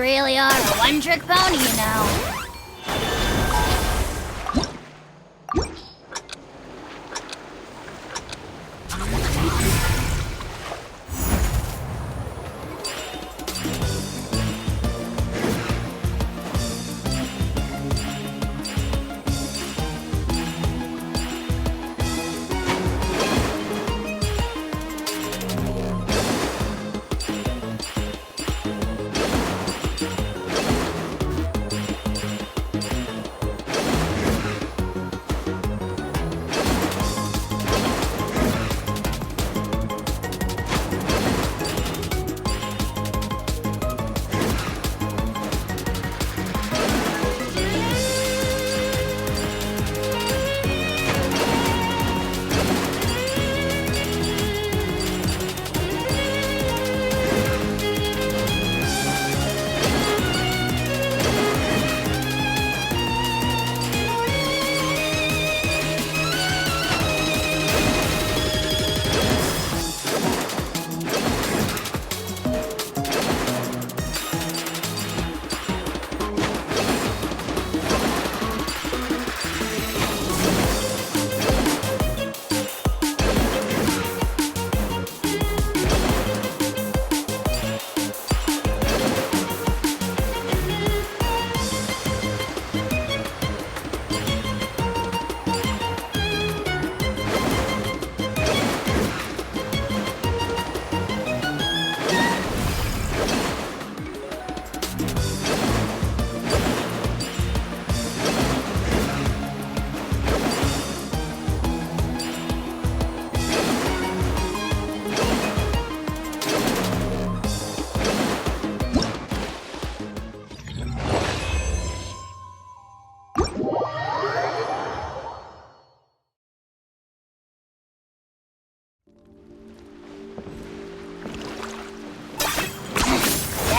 really are a one-trick pony, you know.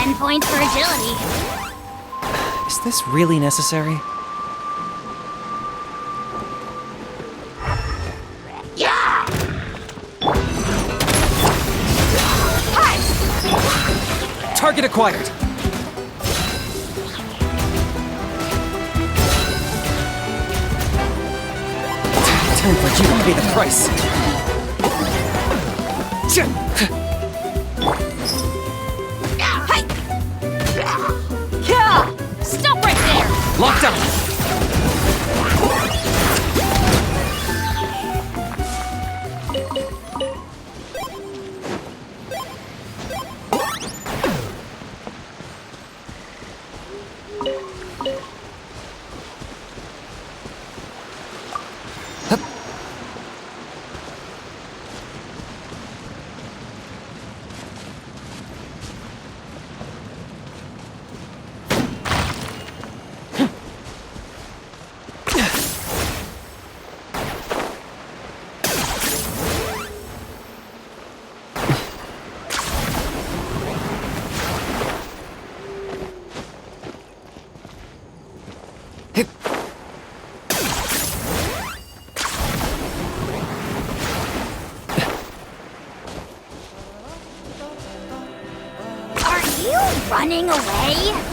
10 points for agility. Is this really necessary? Yeah! Hi! Target acquired! Time for you to pay the price! Stop right there! Lockdown! Are you running away?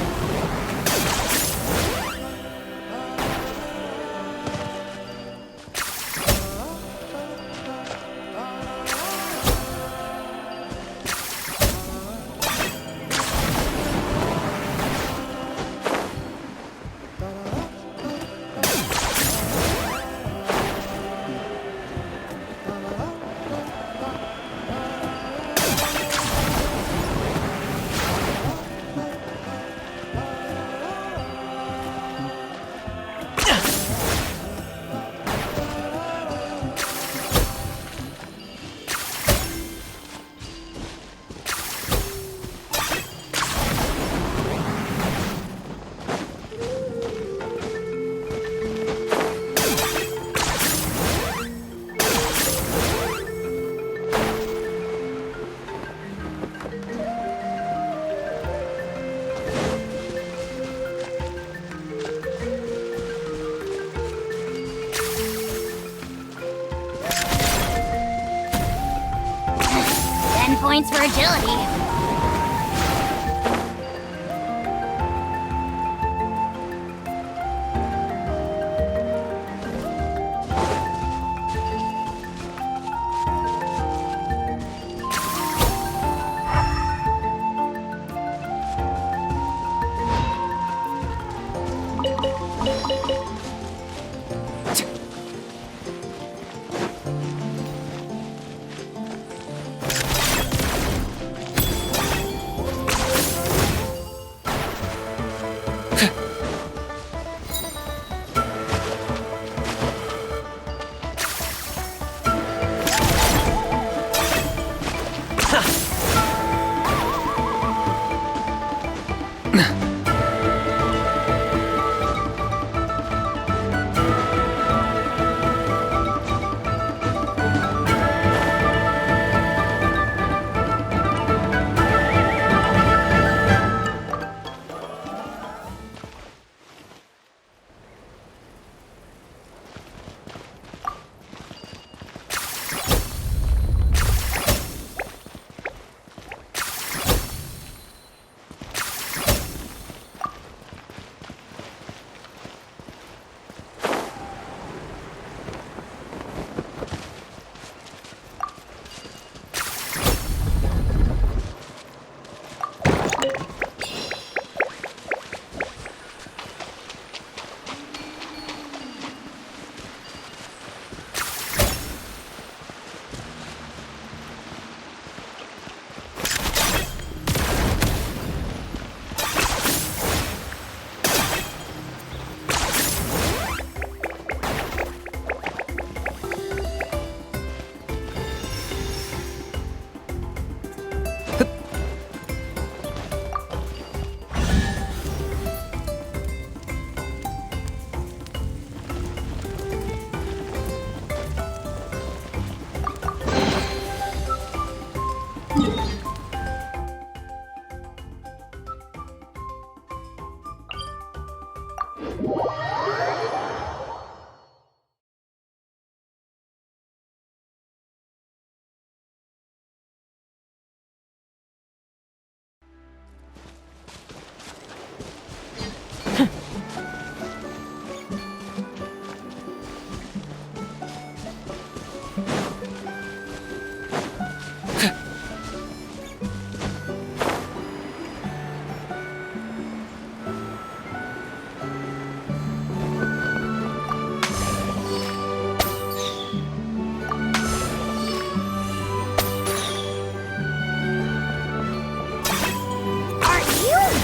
Points for agility.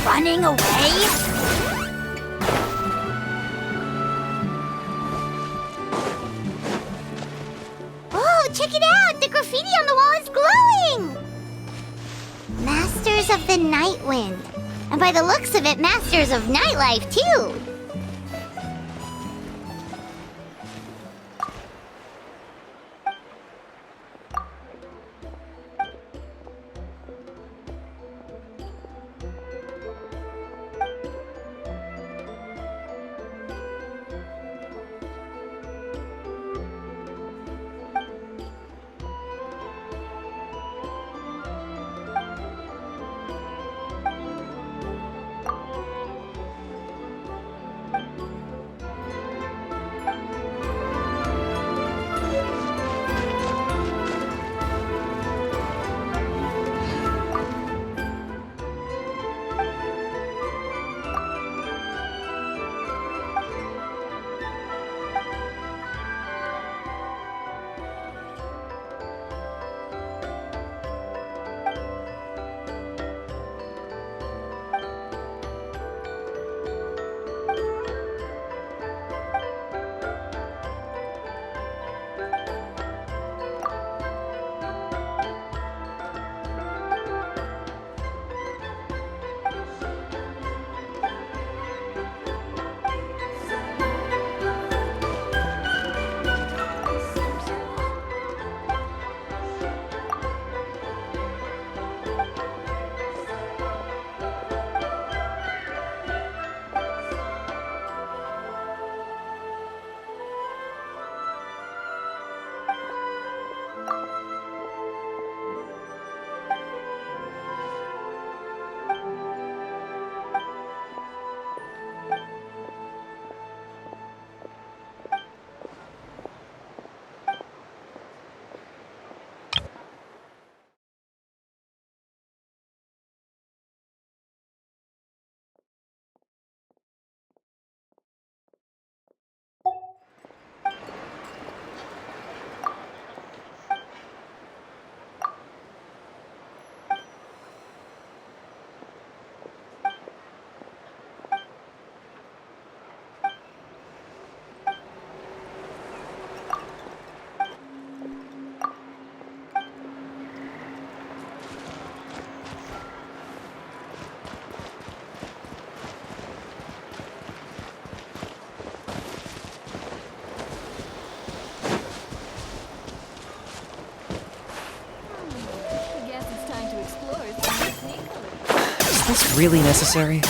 running away? Oh, check it out! The graffiti on the wall is glowing! Masters of the Night Wind. And by the looks of it, Masters of Nightlife, too! Is this really necessary?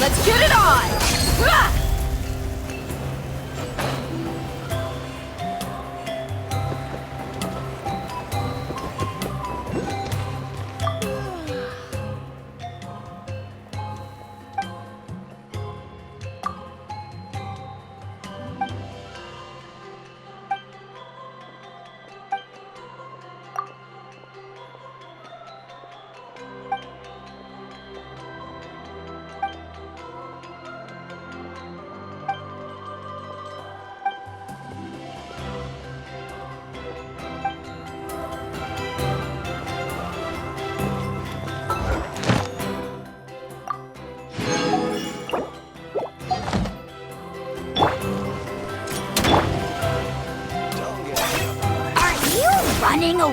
Let's get it on! Rah! Running away?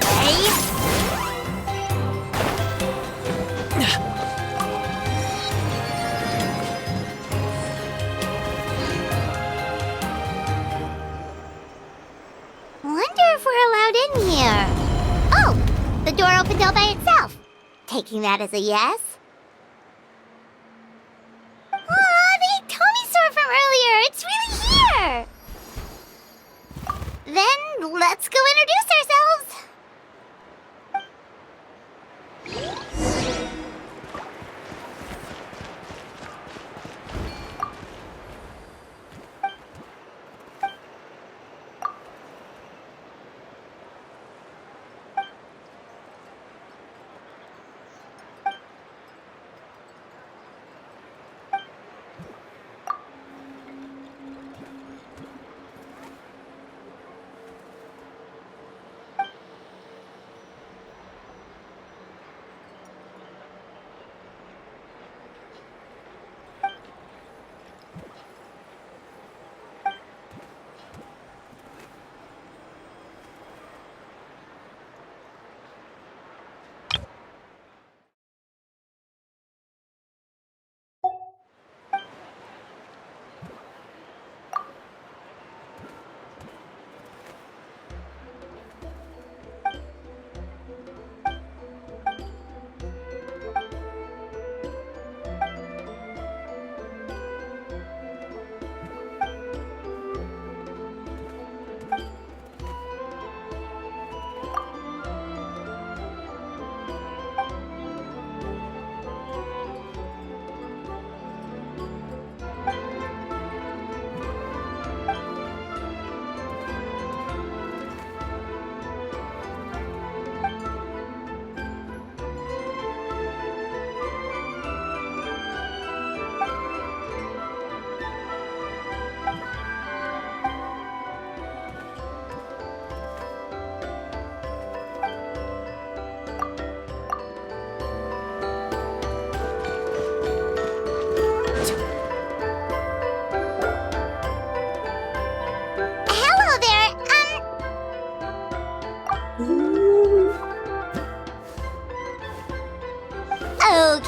Wonder if we're allowed in here. Oh, the door opened all by itself. Taking that as a yes. Aw, the Tomy store from earlier. It's really here. Then let's go introduce ourselves.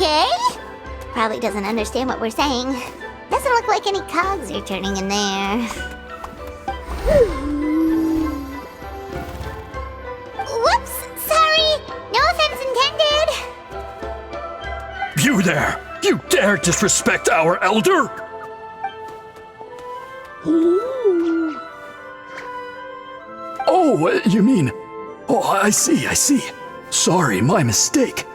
Okay. Probably doesn't understand what we're saying. Doesn't look like any cogs are turning in there. Whoops! Sorry! No offense intended! You there! You dare disrespect our elder? Oh, you mean... Oh, I see. Sorry, my mistake.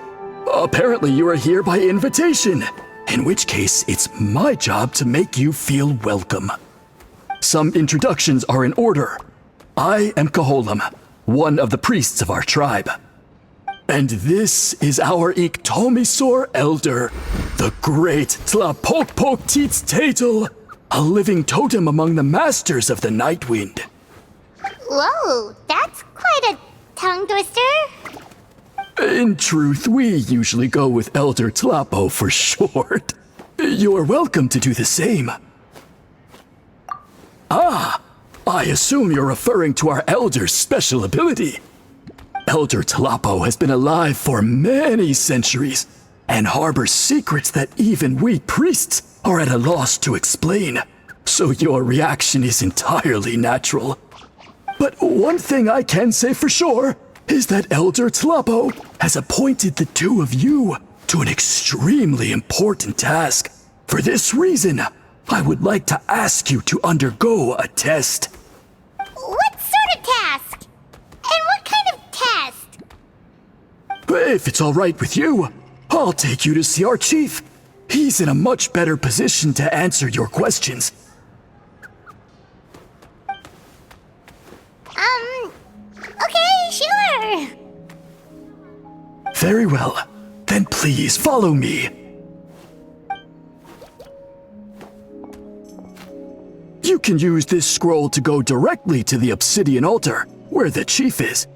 Apparently you are here by invitation, in which case it's my job to make you feel welcome. Some introductions are in order. I am Koholum, one of the priests of our tribe. And this is our Iktomisor elder, the great Tlapokpok Teets Tatel, a living totem among the masters of the Nightwind. Whoa, that's quite a tongue twister. In truth, we usually go with Elder Tlapo for short. You're welcome to do the same. Ah, I assume you're referring to our elder's special ability. Elder Tlapo has been alive for many centuries and harbors secrets that even we priests are at a loss to explain. So your reaction is entirely natural. But one thing I can say for sure is that Elder Tlapo has appointed the two of you to an extremely important task. For this reason, I would like to ask you to undergo a test. What sort of task? And what kind of test? If it's all right with you, I'll take you to see our chief. He's in a much better position to answer your questions. Okay, sure. Very well. Then please follow me. You can use this scroll to go directly to the obsidian altar, where the chief is.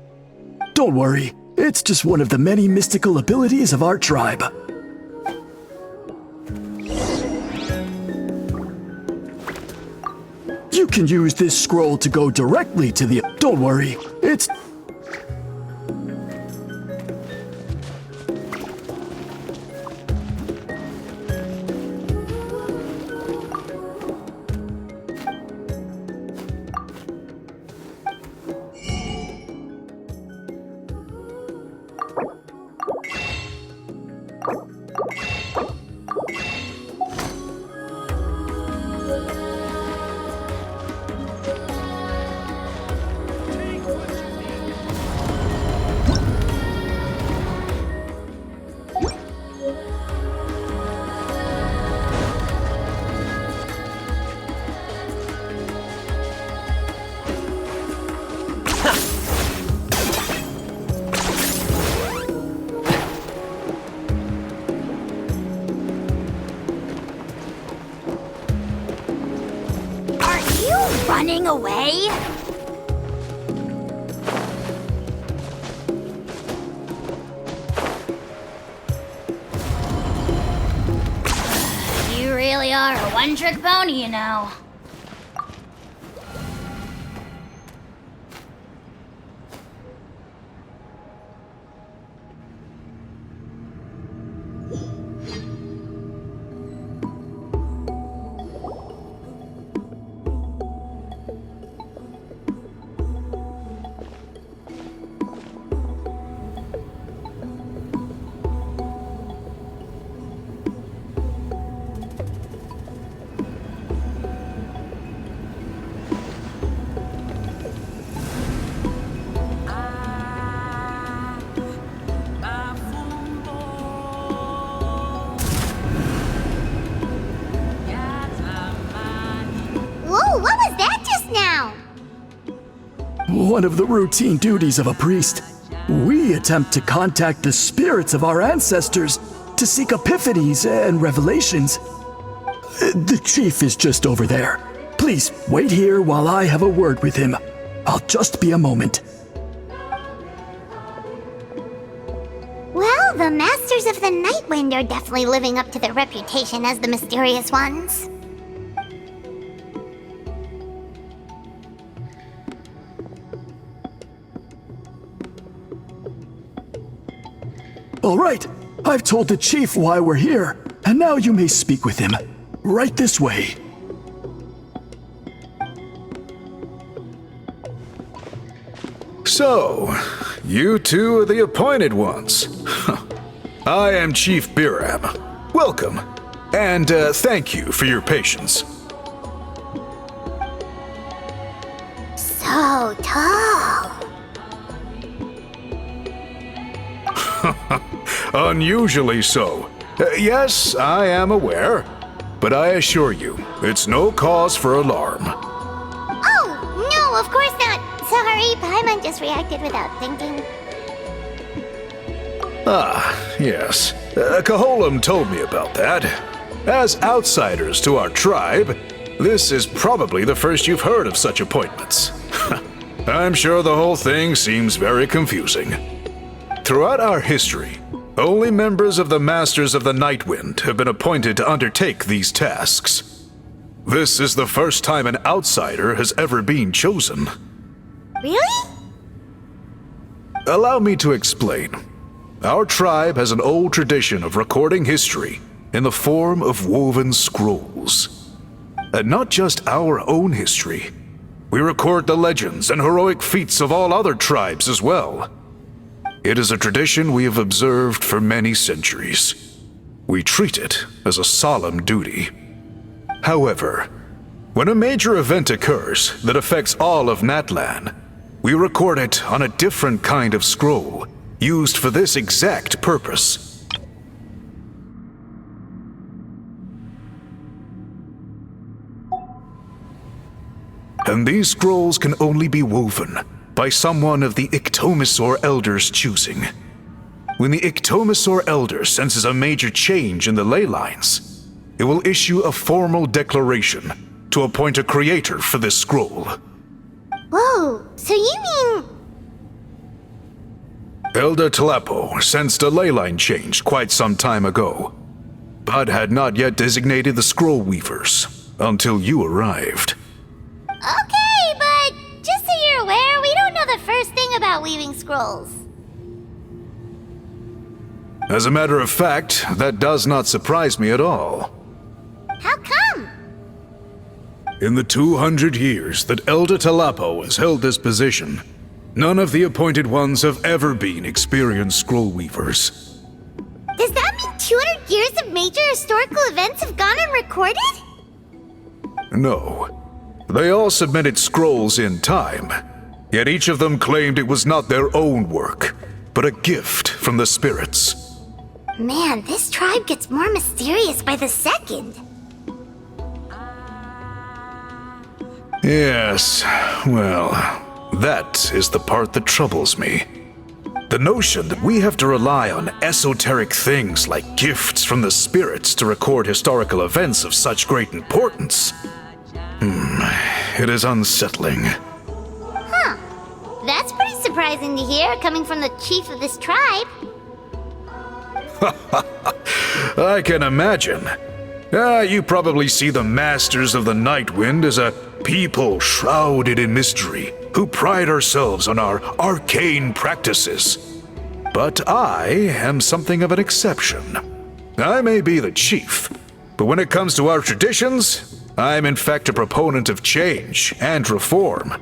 Don't worry, it's just one of the many mystical abilities of our tribe. You can use this scroll to go directly to the... Don't worry, it's... Running away? You really are a one-trick pony, you know. Whoa, what was that just now? One of the routine duties of a priest. We attempt to contact the spirits of our ancestors to seek epiphanies and revelations. The chief is just over there. Please wait here while I have a word with him. I'll just be a moment. Well, the Masters of the Nightwind are definitely living up to their reputation as the mysterious ones. All right, I've told the chief why we're here, and now you may speak with him. Right this way. So, you two are the appointed ones. I am Chief Biram. Welcome, and thank you for your patience. So tall. Unusually so. Yes, I am aware, but I assure you, it's no cause for alarm. Oh, no, of course not. Sorry, Paimon just reacted without thinking. Ah, yes. Kaholam told me about that. As outsiders to our tribe, this is probably the first you've heard of such appointments. I'm sure the whole thing seems very confusing. Throughout our history, only members of the Masters of the Nightwind have been appointed to undertake these tasks. This is the first time an outsider has ever been chosen. Really? Allow me to explain. Our tribe has an old tradition of recording history in the form of woven scrolls. And not just our own history. We record the legends and heroic feats of all other tribes as well. It is a tradition we have observed for many centuries. We treat it as a solemn duty. However, when a major event occurs that affects all of Natlan, we record it on a different kind of scroll, used for this exact purpose. And these scrolls can only be woven by someone of the Iktomisor Elder's choosing. When the Iktomisor Elder senses a major change in the ley lines, it will issue a formal declaration to appoint a creator for this scroll. Whoa, so you mean... Elder Talapo sensed a ley line change quite some time ago, but had not yet designated the scroll weavers until you arrived. Okay, but just so you're aware, we don't know the first thing about weaving scrolls. As a matter of fact, that does not surprise me at all. How come? In the 200 years that Elder Talapo has held this position, none of the appointed ones have ever been experienced scroll weavers. Does that mean 200 years of major historical events have gone unrecorded? No. They all submitted scrolls in time, yet each of them claimed it was not their own work, but a gift from the spirits. Man, this tribe gets more mysterious by the second. Yes, well, that is the part that troubles me. The notion that we have to rely on esoteric things like gifts from the spirits to record historical events of such great importance. It is unsettling. Huh. That's pretty surprising to hear, coming from the chief of this tribe. I can imagine. You probably see the Masters of the Nightwind as a people shrouded in mystery, who pride ourselves on our arcane practices. But I am something of an exception. I may be the chief, but when it comes to our traditions, I'm in fact a proponent of change and reform.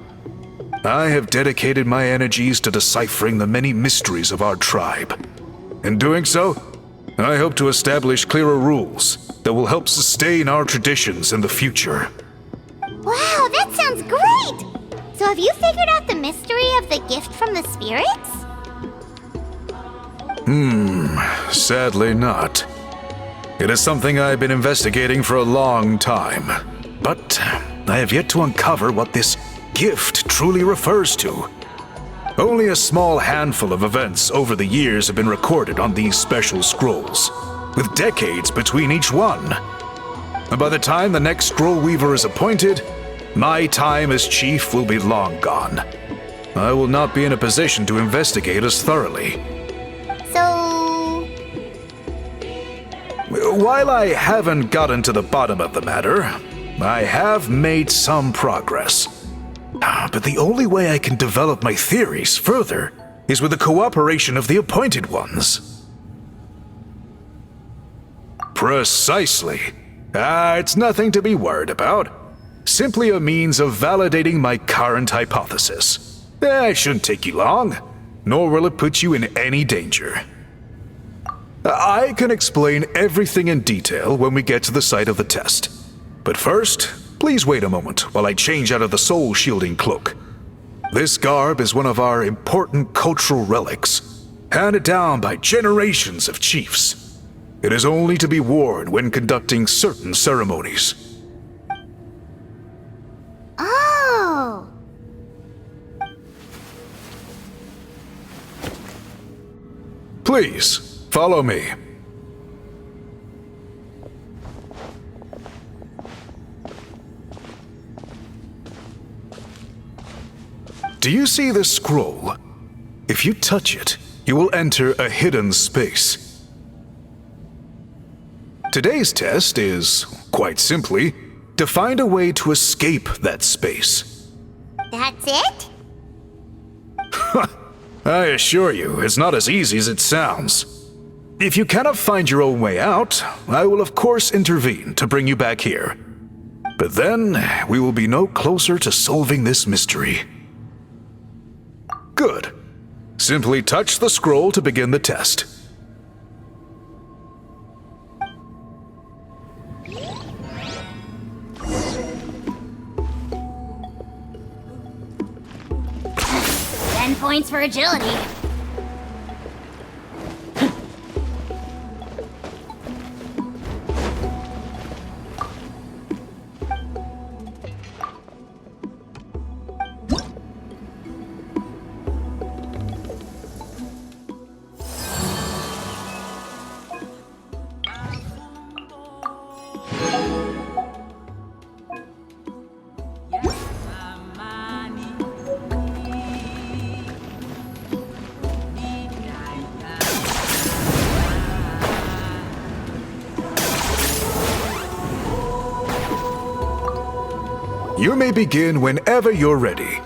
I have dedicated my energies to deciphering the many mysteries of our tribe. In doing so, I hope to establish clearer rules that will help sustain our traditions in the future. Wow, that sounds great! So have you figured out the mystery of the gift from the spirits? Sadly not. It is something I've been investigating for a long time, but I have yet to uncover what this gift truly refers to. Only a small handful of events over the years have been recorded on these special scrolls, with decades between each one. And by the time the next scroll weaver is appointed, my time as chief will be long gone. I will not be in a position to investigate as thoroughly. So... While I haven't gotten to the bottom of the matter, I have made some progress. But the only way I can develop my theories further is with the cooperation of the appointed ones. Precisely. It's nothing to be worried about. Simply a means of validating my current hypothesis. It shouldn't take you long, nor will it put you in any danger. I can explain everything in detail when we get to the site of the test. But first, please wait a moment while I change out of the soul-shielding cloak. This garb is one of our important cultural relics, handed down by generations of chiefs. It is only to be worn when conducting certain ceremonies. Oh! Please, follow me. Do you see this scroll? If you touch it, you will enter a hidden space. Today's test is, quite simply, to find a way to escape that space. That's it? I assure you, it's not as easy as it sounds. If you cannot find your own way out, I will of course intervene to bring you back here. But then, we will be no closer to solving this mystery. Good. Simply touch the scroll to begin the test. Points for agility. You may begin whenever you're ready.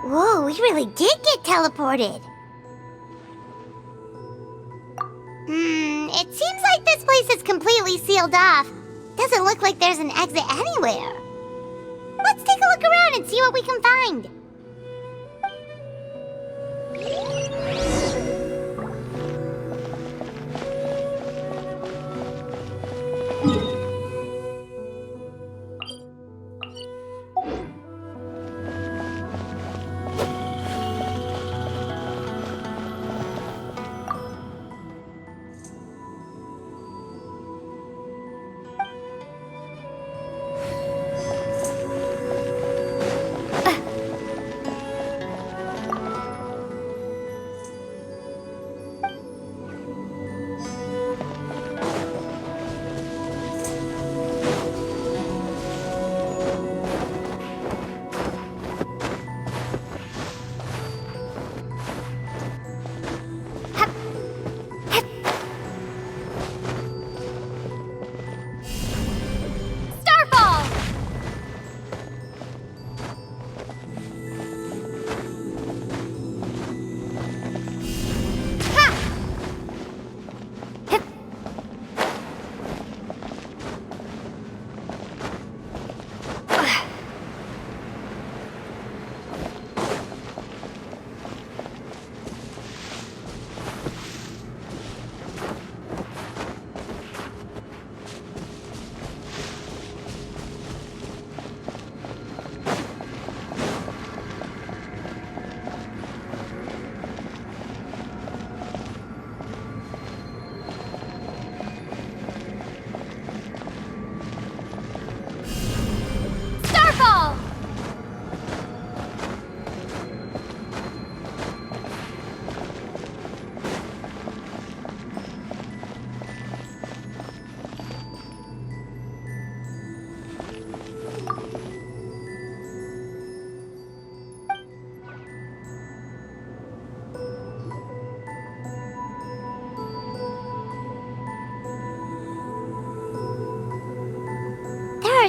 Whoa, we really did get teleported. It seems like this place is completely sealed off. Doesn't look like there's an exit anywhere. Let's take a look around and see what we can find.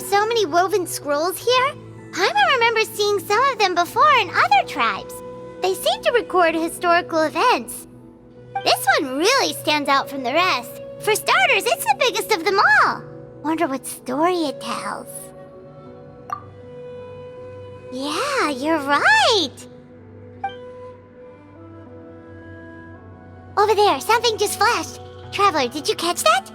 so many woven scrolls here? Paimon remembers seeing some of them before in other tribes. They seem to record historical events. This one really stands out from the rest. For starters, it's the biggest of them all. Wonder what story it tells. Yeah, you're right. Over there, something just flashed. Traveler, did you catch that?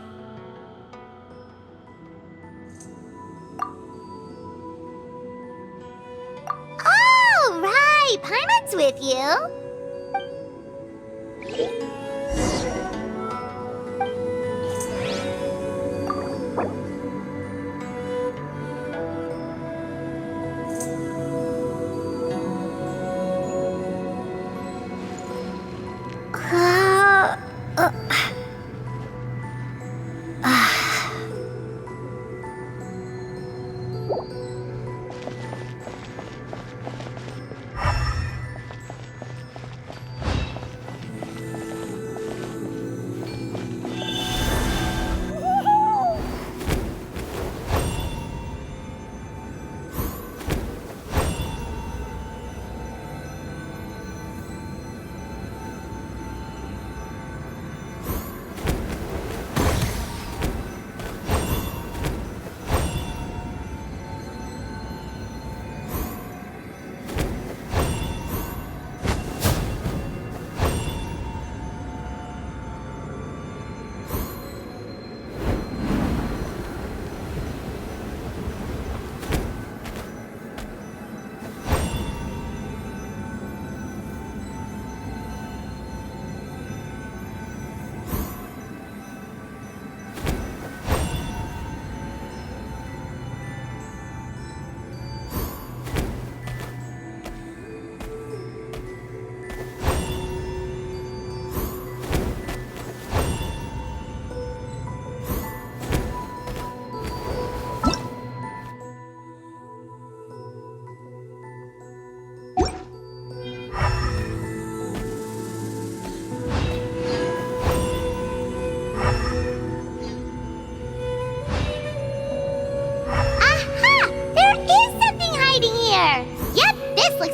Oh, right. Paimon's with you.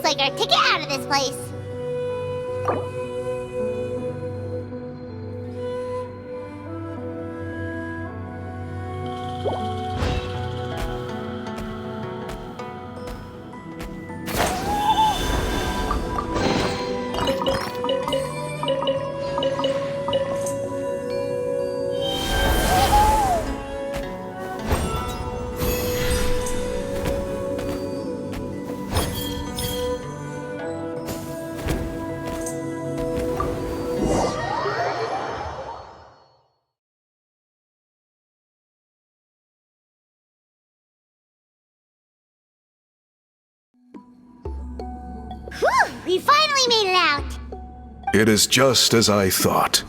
Like our ticket out of this place. Whew! We finally made it out! It is just as I thought.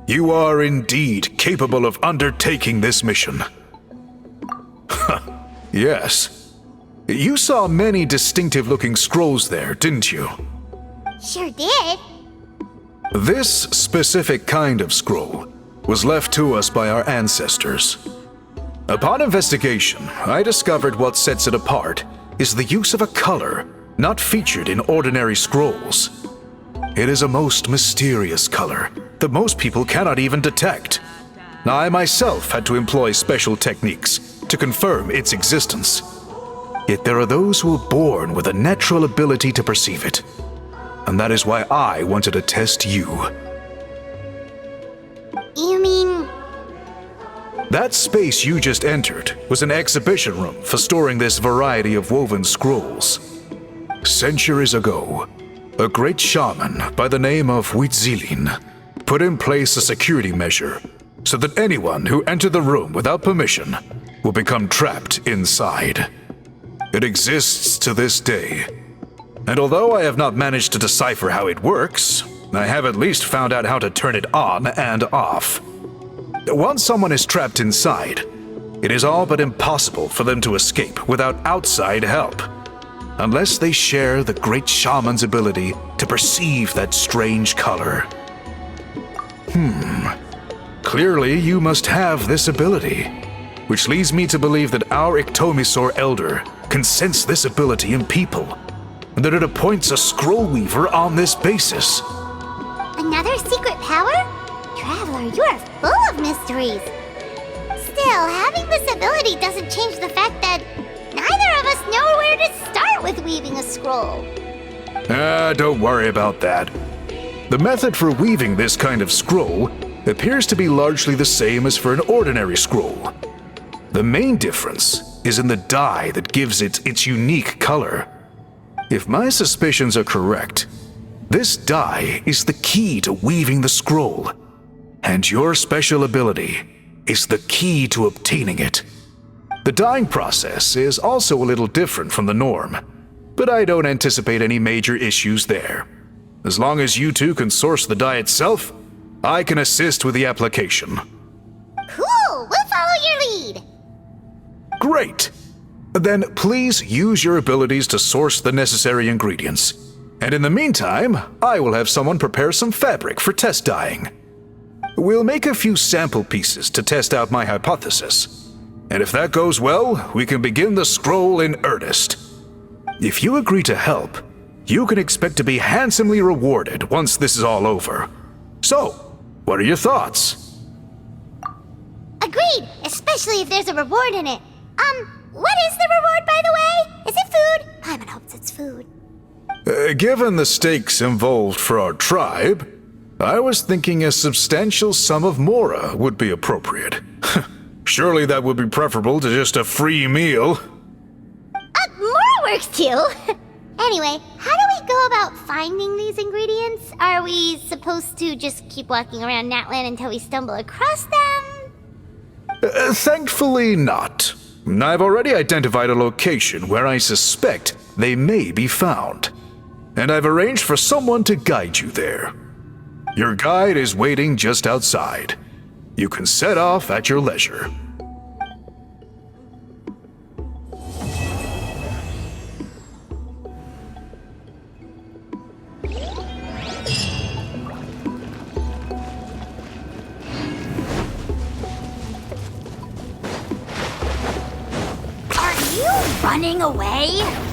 You are indeed capable of undertaking this mission. Yes. You saw many distinctive-looking scrolls there, didn't you? Sure did. This specific kind of scroll was left to us by our ancestors. Upon investigation, I discovered what sets it apart is the use of a color not featured in ordinary scrolls. It is a most mysterious color that most people cannot even detect. I myself had to employ special techniques to confirm its existence. Yet there are those who are born with a natural ability to perceive it. And that is why I wanted to test you. You mean... That space you just entered was an exhibition room for storing this variety of woven scrolls. Centuries ago, a great shaman by the name of Huitzilin put in place a security measure so that anyone who entered the room without permission will become trapped inside. It exists to this day, and although I have not managed to decipher how it works, I have at least found out how to turn it on and off. Once someone is trapped inside, it is all but impossible for them to escape without outside help, unless they share the great shaman's ability to perceive that strange color. Clearly you must have this ability. which leads me to believe that our Ictomisaur Elder can sense this ability in people, and that it appoints a Scroll Weaver on this basis. Another secret power? Traveler, you are full of mysteries. Still, having this ability doesn't change the fact that neither of us know where to start with weaving a scroll. Don't worry about that. The method for weaving this kind of scroll appears to be largely the same as for an ordinary scroll. The main difference is in the dye that gives it its unique color. If my suspicions are correct, this dye is the key to weaving the scroll, and your special ability is the key to obtaining it. The dyeing process is also a little different from the norm, but I don't anticipate any major issues there. As long as you two can source the dye itself, I can assist with the application. Cool, we'll follow your lead. Great! Then please use your abilities to source the necessary ingredients. And in the meantime, I will have someone prepare some fabric for test dyeing. We'll make a few sample pieces to test out my hypothesis. And if that goes well, we can begin the scroll in earnest. If you agree to help, you can expect to be handsomely rewarded once this is all over. So, what are your thoughts? Agreed, especially if there's a reward in it. What is the reward, by the way? Is it food? Paimon hopes it's food. Given the stakes involved for our tribe, I was thinking a substantial sum of Mora would be appropriate. Surely that would be preferable to just a free meal. Mora works too. Anyway, how do we go about finding these ingredients? Are we supposed to just keep walking around Natlan until we stumble across them? Thankfully not. I've already identified a location where I suspect they may be found, and I've arranged for someone to guide you there. Your guide is waiting just outside. You can set off at your leisure. Are you running away?